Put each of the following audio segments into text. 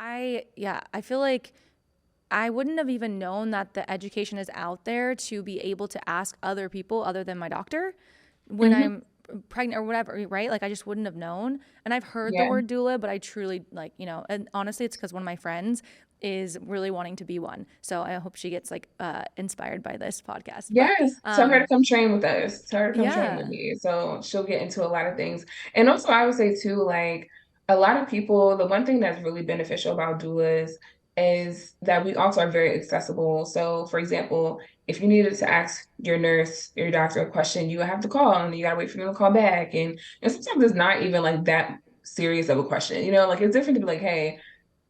I feel like I wouldn't have even known that the education is out there to be able to ask other people other than my doctor when Hmm. I'm pregnant or whatever, right? Like I just wouldn't have known. And I've heard the Yeah. word doula, but I truly like, and honestly, it's because one of my friends is really wanting to be one. So I hope she gets like inspired by this podcast. But Yes, tell her to come train with us. Tell her to come train with yeah. me. So she'll get into a lot of things. And also, I would say too, like a lot of people, the one thing that's really beneficial about doulas is that we also are very accessible. So, for example, if you needed to ask your nurse or your doctor a question, you have to call and you gotta wait for them to call back. And sometimes it's not even like that serious of a question. Like it's different to be like, hey,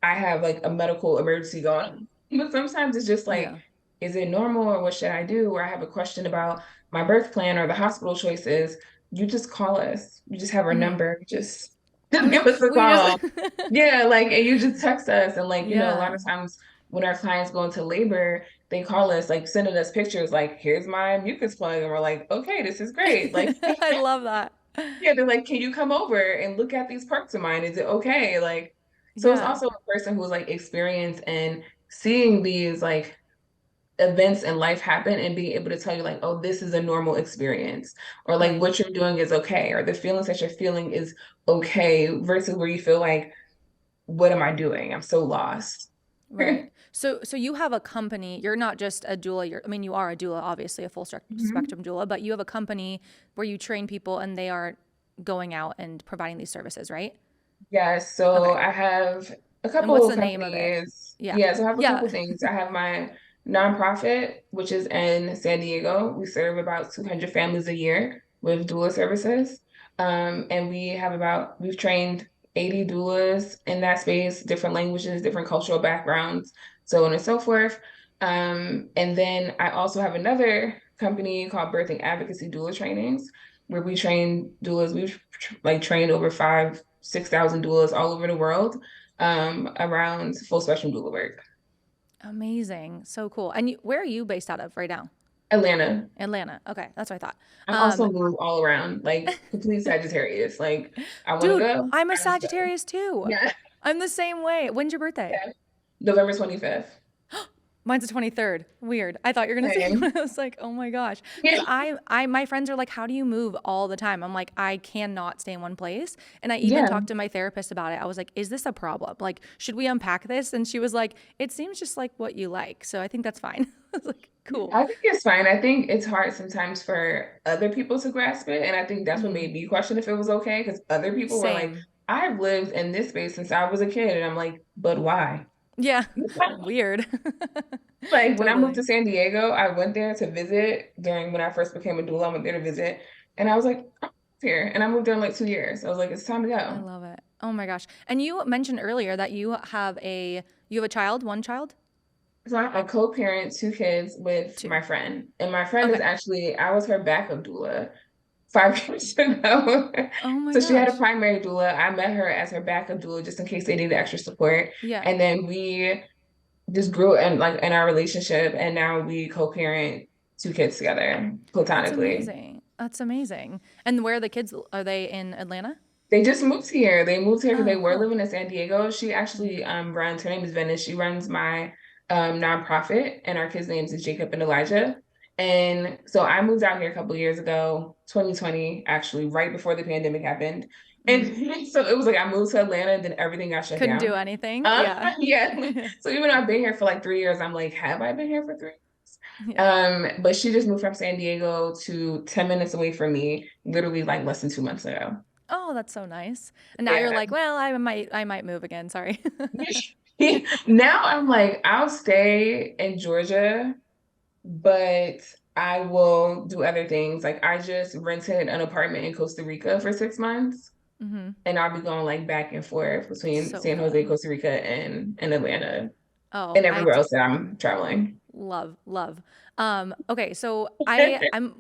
I have like a medical emergency going on. But sometimes it's just like, Yeah. is it normal or what should I do? Or I have a question about my birth plan or the hospital choices. You just call us. You just have our Hmm. number. Just give us a We just, call. Yeah, like and you just text us. And like, a lot yeah. of times when our clients go into labor, they call us like sending us pictures like, here's my mucus plug. And we're like, okay, this is great. Like, I love that. yeah, they're like, can you come over and look at these perks of mine? Is it okay? Like, so it's Yeah. also a person who's like experienced and seeing these like events in life happen and being able to tell you like, oh, this is a normal experience, or like Right. what you're doing is okay, or the feelings that you're feeling is okay, versus where you feel like, what am I doing? I'm so lost. Right. So you have a company. You're not just a doula. I mean, you are a doula, obviously, a full Mhm. spectrum doula, but you have a company where you train people and they are going out and providing these services, right? Yeah, so Okay. I have a And couple what's of the name of it? companies. Yeah. Yeah, so I have a Yeah. couple things. I have my nonprofit, which is in San Diego. We serve about 200 families a year with doula services. And we've trained 80 doulas in that space, different languages, different cultural backgrounds, so on and so forth. And then I also have another company called Birthing Advocacy Doula Trainings, where we train doulas. We've like trained over 6,000 doulas all over the world around full spectrum doula work. Amazing. So cool. And where are you based out of right now? Atlanta. Atlanta. Okay. That's what I thought. I Um, also move all around, like complete Sagittarius. Like I want to dude, go, I'm a I just go. Sagittarius too. Yeah, I'm the same way. When's your birthday? yeah. November 25th. Mine's the 23rd. Weird. I thought you were gonna say Same. I was like, oh my gosh. Because Yeah. my friends are like, how do you move all the time? I'm like, I cannot stay in one place. And I even Yeah. talked to my therapist about it. I was like, is this a problem? Like, should we unpack this? And she was like, it seems just like what you like. So I think that's fine. I was like, cool. I think it's fine. I think it's hard sometimes for other people to grasp it. And I think that's what Hmm. made me question if it was okay. Because other people were like, Same. I've lived in this space since I was a kid. And I'm like, but why? Yeah. Weird. Like when I moved Totally. to San Diego, I went there to visit during when I first became a doula. I went there to visit, and I was like, I'm here, and I moved there in like 2 years. I was like, it's time to I go. love it. Oh my gosh. And you mentioned earlier that you have a child, one child? So I co-parent 2 kids with Two. my friend, and my friend is Okay. actually I was her backup doula 5 years ago. Oh my So she had a gosh. primary doula. I met her as her backup doula just in case they needed extra support, Yeah. and then we just grew in like in our relationship, and now we co-parent 2 kids together That's platonically. amazing. That's amazing. And where are the kids? Are they in Atlanta? They just moved here. They moved here because they Oh, were cool. living in San Diego. She actually Hmm. runs, her name is Venice. She runs my nonprofit, and our kids' names is Jacob and Elijah. And so I moved out here a couple years ago, 2020, actually, right before the pandemic happened. Hmm. And so it was like I moved to Atlanta, and then everything got shut Couldn't do down. anything. Yeah. Yeah. So even though I've been here for like 3 years, I'm like, have I been here for 3 years? Yeah. But she just moved from San Diego to 10 minutes away from me, literally like less than 2 months ago. Oh, that's so nice. And now you're Yeah. like, well, I might move again. Sorry. Now I'm like, I'll stay in Georgia, but I will do other things. Like I just rented an apartment in Costa Rica for 6 months, Hmm. and I'll be going like back and forth between So San Jose, fun. Costa Rica, and Atlanta Oh, and everywhere else that I'm traveling. love, love. Okay, so I'm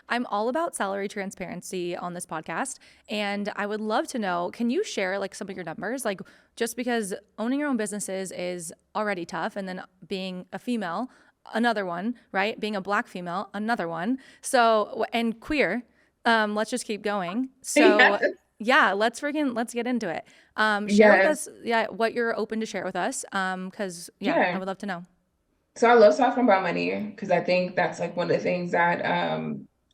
I'm all about salary transparency on this podcast, and I would love to know, can you share like some of your numbers? Like just because owning your own businesses is already tough, and then being a female, another one, right? Being a black female, another one. So and queer. Let's just keep going. Yeah. So Yeah, let's get into it. Share with Yes. us, yeah, what you're open to share with us. Because yeah, I Yeah. would love to know. So I love talking about money because I think that's like one of the things that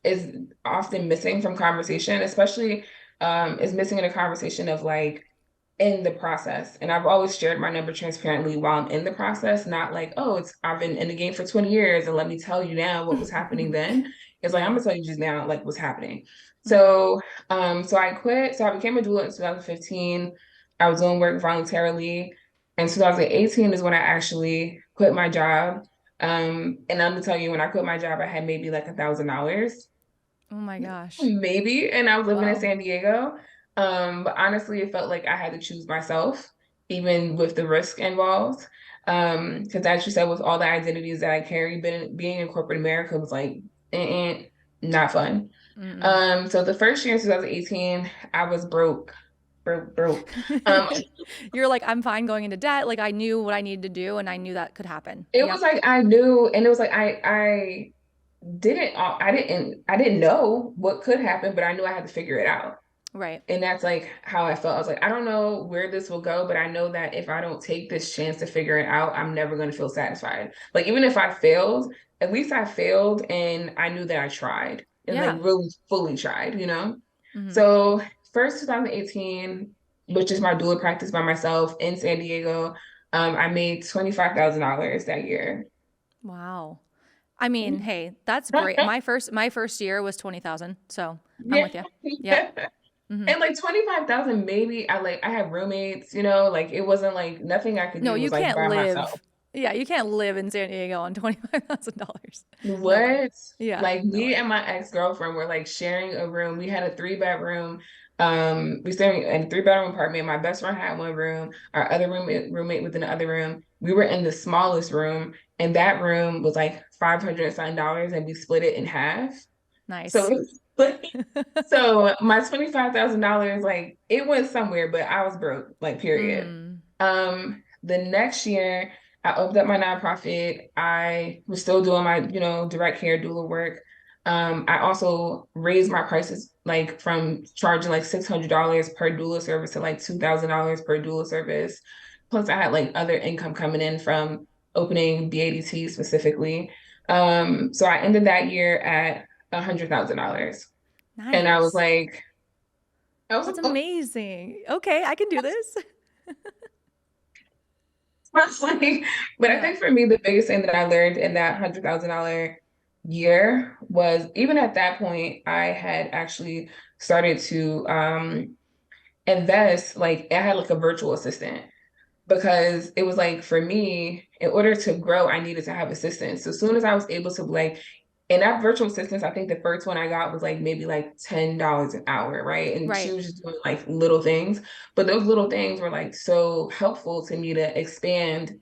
is often missing from conversation, especially is missing in a conversation of like in the process. And I've always shared my number transparently while I'm in the process, not like, oh, it's I've been in the game for 20 years and let me tell you now what was happening then. It's like I'm Yeah. gonna tell you just now like what's happening. Mhm. So I quit. So I became a doula in 2015. I was doing work voluntarily. In 2018 is when I actually quit my job. And I'm gonna tell you, when I quit my job, I had maybe like $1,000 Oh my gosh. maybe, and I was living in Wow. San Diego. But honestly, it felt like I had to choose myself, even with the risk involved. Because as you said, with all the identities that I carry, being in corporate America was like, not fun. Mm-mm. So the first year in 2018, I was broke, broke, broke. Um, You're like, I'm fine going into debt. Like I knew what I needed to do and I knew that could happen. it was Yep. like I knew, and it was like I didn't know what could happen, but I knew I had to figure it out. Right. And that's like how I felt. I was like, I don't know where this will go, but I know that if I don't take this chance to figure it out, I'm never going to feel satisfied. Like, even if I failed, at least I failed and I knew that I tried and like Yeah. really fully tried, you know? Hmm. So, first 2018, which is my doula practice by myself in San Diego, I made $25,000 that year. Wow. I mean, hey, that's great. My first year was 20,000. So I'm Yeah. with you. Yep. Yeah. Hmm. And like 25,000, maybe I had roommates, like it wasn't like nothing I could No, do you was like can't by myself. live. Yeah, you can't live in San Diego on $25,000. No way. What? Yeah, Like no me way. and my ex-girlfriend were like sharing a room. We had a 3 bedroom. We stayed in a 3 bedroom apartment. My best friend had one room. Our other roommate was in the other room. We were in the smallest room, and that room was like 500 and something dollars, and we split it in half. So Nice. it's like so my $25,000, like it went somewhere, but I was broke, like period. Mm. The next year I opened up my nonprofit. I was still doing my, direct care doula work. I also raised my prices like from charging like $600 per doula service to like $2,000 per doula service. Plus I had like other income coming in from opening BADT specifically. So I ended that year at $100,000. And I was Nice. like, I was, That's amazing. Okay, I can do this. I was like, but I Yeah. think for me, the biggest thing that I learned in that $100,000 year was even at that point, I had actually started to invest, like I had like a virtual assistant. Because it was like for me, in order to grow, I needed to have assistance. So as soon as I was able to like, and that virtual assistance, I think the first one I got was like maybe like $10 an hour, right? And she Right. was just doing like little things, but those little things were like so helpful to me to expand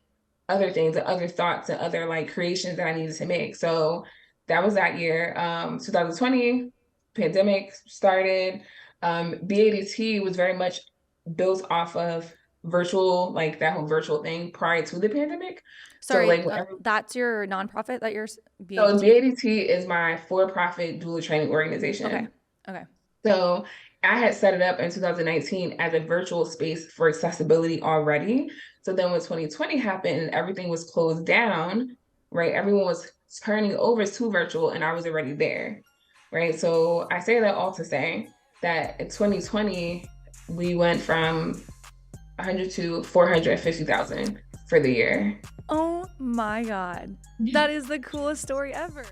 other things and other thoughts and other like creations that I needed to make. So that was that year. 2020, pandemic started. BADT was very much built off of virtual, like that whole virtual thing prior to the pandemic. So Sorry, like whenever, that's your nonprofit that you're so BADT? BADT is my for-profit doula training Okay. organization. Okay. So I had set it up in 2019 as a virtual space for accessibility already. So then when 2020 happened and everything was closed down, right? Everyone was turning over to virtual and I was already there, right? So I say that all to say that in 2020, we went from 100 to 450,000 for the year. Oh my God. That is the coolest story ever.